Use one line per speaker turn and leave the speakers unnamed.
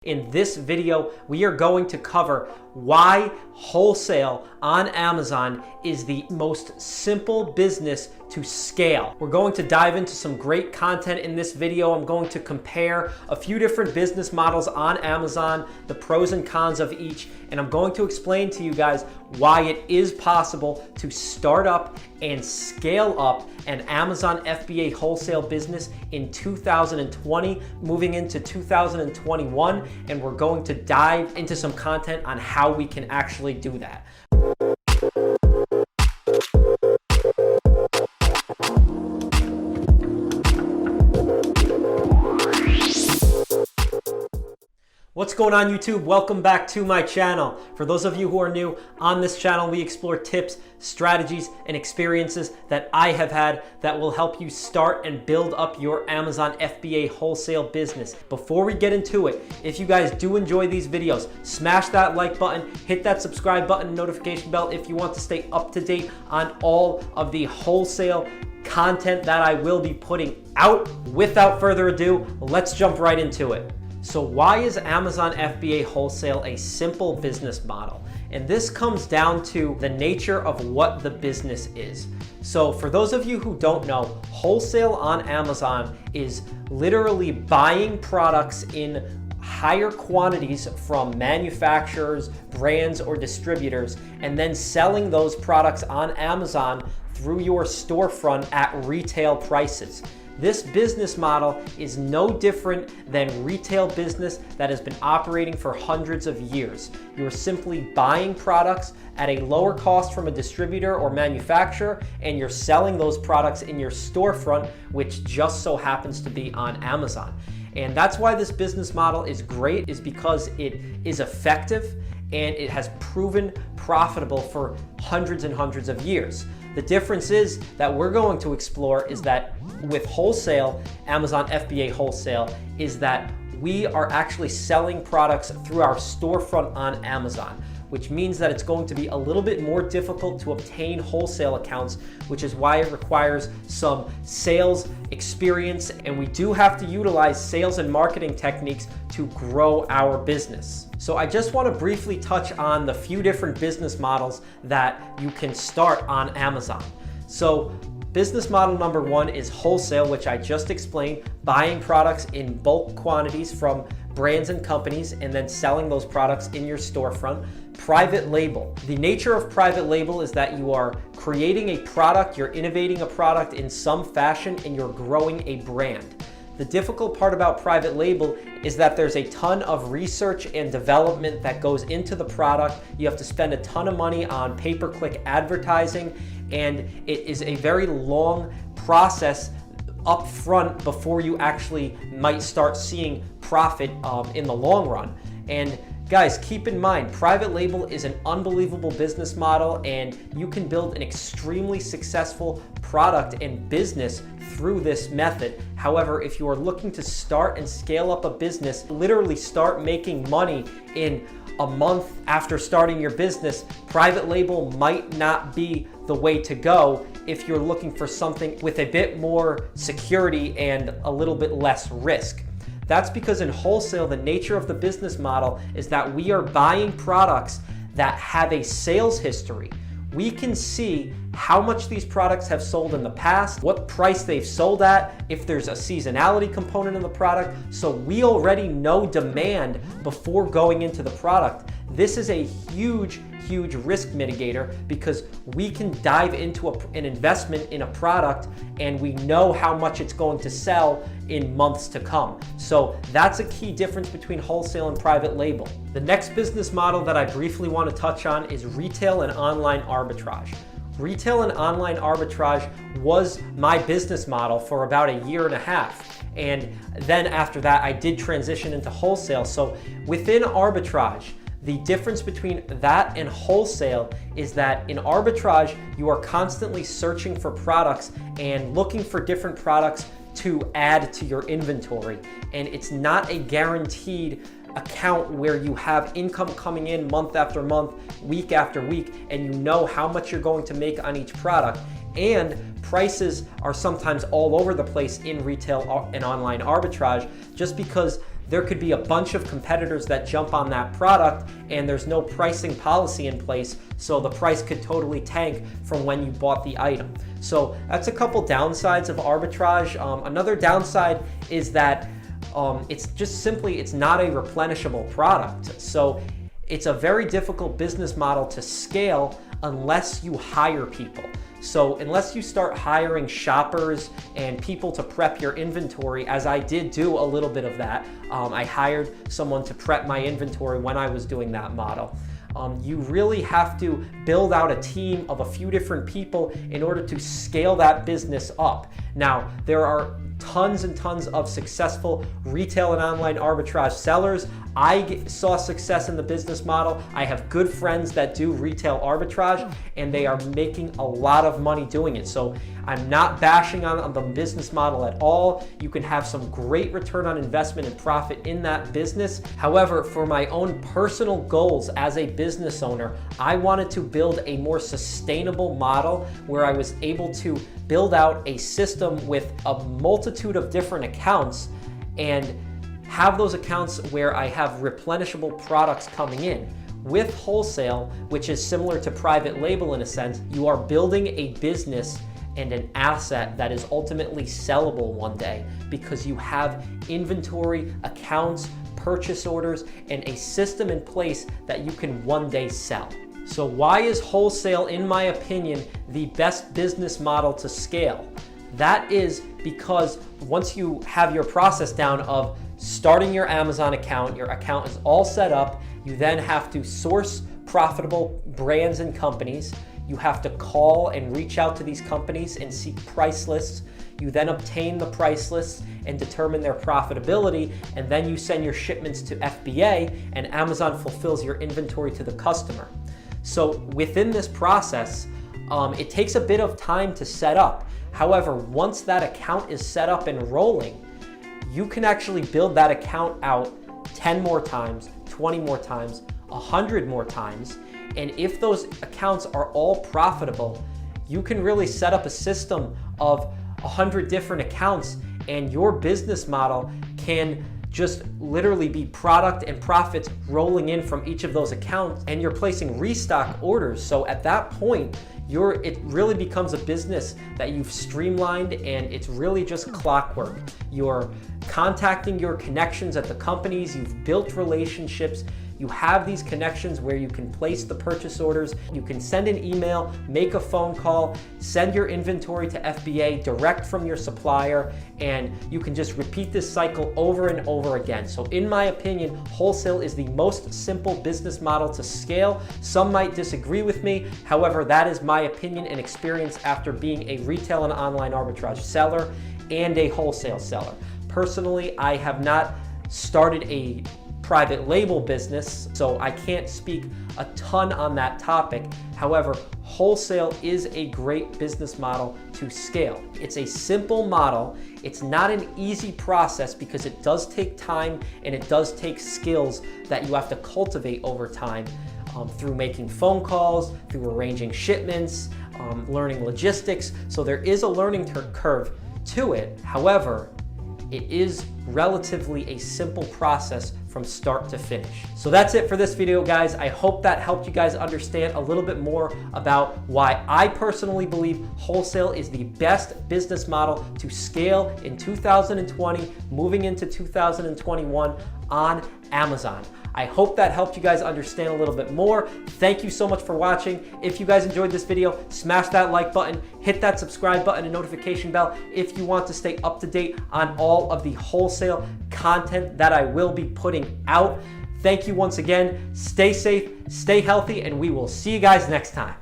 In this video, we are going to cover why wholesale on Amazon is the most simple business to scale. We're going to dive into some great content in this video. I'm going to compare a few different business models on Amazon, the pros and cons of each, and I'm going to explain to you guys why it is possible to start up and scale up an Amazon FBA wholesale business in 2020, moving into 2021, and we're going to dive into some content on how we can actually do that. What's going on, YouTube? Welcome back to my channel. For those of you who are new, on this channel we explore tips, strategies, and experiences that I have had that will help you start and build up your Amazon FBA wholesale business. Before we get into it, if you guys do enjoy these videos, smash that like button, hit that subscribe button, notification bell if you want to stay up to date on all of the wholesale content that I will be putting out. Without further ado, let's jump right into it. So why is Amazon FBA wholesale a simple business model? And this comes down to the nature of what the business is. So for those of you who don't know, wholesale on Amazon is literally buying products in higher quantities from manufacturers, brands, or distributors, and then selling those products on Amazon through your storefront at retail prices. This business model is no different than retail business that has been operating for hundreds of years. You're simply buying products at a lower cost from a distributor or manufacturer, and you're selling those products in your storefront, which just so happens to be on Amazon. And that's why this business model is great, is because it is effective and it has proven profitable for hundreds and hundreds of years. The difference is that we're going to explore is that with wholesale, Amazon FBA wholesale, is that we are actually selling products through our storefront on Amazon, which means that it's going to be a little bit more difficult to obtain wholesale accounts, which is why it requires some sales experience, and we do have to utilize sales and marketing techniques to grow our business. So I just want to briefly touch on the few different business models that you can start on Amazon. So business model number one is wholesale, which I just explained, buying products in bulk quantities from brands and companies and then selling those products in your storefront. Private label. The nature of private label is that you are creating a product, you're innovating a product in some fashion, and you're growing a brand. The difficult part about private label is that there's a ton of research and development that goes into the product. You have to spend a ton of money on pay-per-click advertising, and it is a very long process up front before you actually might start seeing profit in the long run. And guys, keep in mind, private label is an unbelievable business model, and you can build an extremely successful product and business through this method. However, if you are looking to start and scale up a business, literally start making money in a month after starting your business, private label might not be the way to go if you're looking for something with a bit more security and a little bit less risk. That's because in wholesale, the nature of the business model is that we are buying products that have a sales history. We can see how much these products have sold in the past, what price they've sold at, if there's a seasonality component in the product. So we already know demand before going into the product. This is a huge risk mitigator because we can dive into an investment in a product and we know how much it's going to sell in months to come. So that's a key difference between wholesale and private label. The next business model that I briefly want to touch on is retail and online arbitrage. Retail and online arbitrage was my business model for about a year and a half. And then after that, I did transition into wholesale. So within arbitrage, the difference between that and wholesale is that in arbitrage, you are constantly searching for products and looking for different products to add to your inventory. And it's not a guaranteed account where you have income coming in month after month, week after week, and you know how much you're going to make on each product. And prices are sometimes all over the place in retail and online arbitrage just because there could be a bunch of competitors that jump on that product and there's no pricing policy in place, so the price could totally tank from when you bought the item. So that's a couple downsides of arbitrage. Another downside is that it's just simply, it's not a replenishable product. So it's a very difficult business model to scale unless you hire people. So unless you start hiring shoppers and people to prep your inventory, as I did do a little bit of that, I hired someone to prep my inventory when I was doing that model. You really have to build out a team of a few different people in order to scale that business up. Now, there are tons and tons of successful retail and online arbitrage sellers. I saw success in the business model. I have good friends that do retail arbitrage and they are making a lot of money doing it. So I'm not bashing on the business model at all. You can have some great return on investment and profit in that business. However, for my own personal goals as a business owner, I wanted to build a more sustainable model where I was able to build out a system with a multitude of different accounts and have those accounts where I have replenishable products coming in. With wholesale, which is similar to private label in a sense, you are building a business and an asset that is ultimately sellable one day because you have inventory, accounts, purchase orders, and a system in place that you can one day sell. So why is wholesale, in my opinion, the best business model to scale? That is because once you have your process down of starting your Amazon account, your account is all set up, you then have to source profitable brands and companies. You have to call and reach out to these companies and seek price lists. You then obtain the price lists and determine their profitability, and then you send your shipments to FBA and Amazon fulfills your inventory to the customer. So within this process, it takes a bit of time to set up. However, once that account is set up and rolling, you can actually build that account out 10 more times, 20 more times, 100 more times. And if those accounts are all profitable, you can really set up a system of 100 different accounts and your business model can just literally be product and profits rolling in from each of those accounts, and you're placing restock orders. So at that point, it really becomes a business that you've streamlined and it's really just clockwork. You're contacting your connections at the companies, you've built relationships, you have these connections where you can place the purchase orders, you can send an email, make a phone call, send your inventory to FBA direct from your supplier, and you can just repeat this cycle over and over again. So in my opinion, wholesale is the most simple business model to scale. Some might disagree with me. However, that is my opinion and experience after being a retail and online arbitrage seller and a wholesale seller. Personally, I have not started a private label business, so I can't speak a ton on that topic. However, wholesale is a great business model to scale. It's a simple model. It's not an easy process because it does take time and it does take skills that you have to cultivate over time through making phone calls, through arranging shipments, learning logistics. So there is a learning curve to it. However, it is relatively a simple process from start to finish. So that's it for this video, guys. I hope that helped you guys understand a little bit more about why I personally believe wholesale is the best business model to scale in 2020, moving into 2021 on Amazon. I hope that helped you guys understand a little bit more. Thank you so much for watching. If you guys enjoyed this video, smash that like button, hit that subscribe button and notification bell if you want to stay up to date on all of the wholesale content that I will be putting out. Thank you once again. Stay safe, stay healthy, and we will see you guys next time.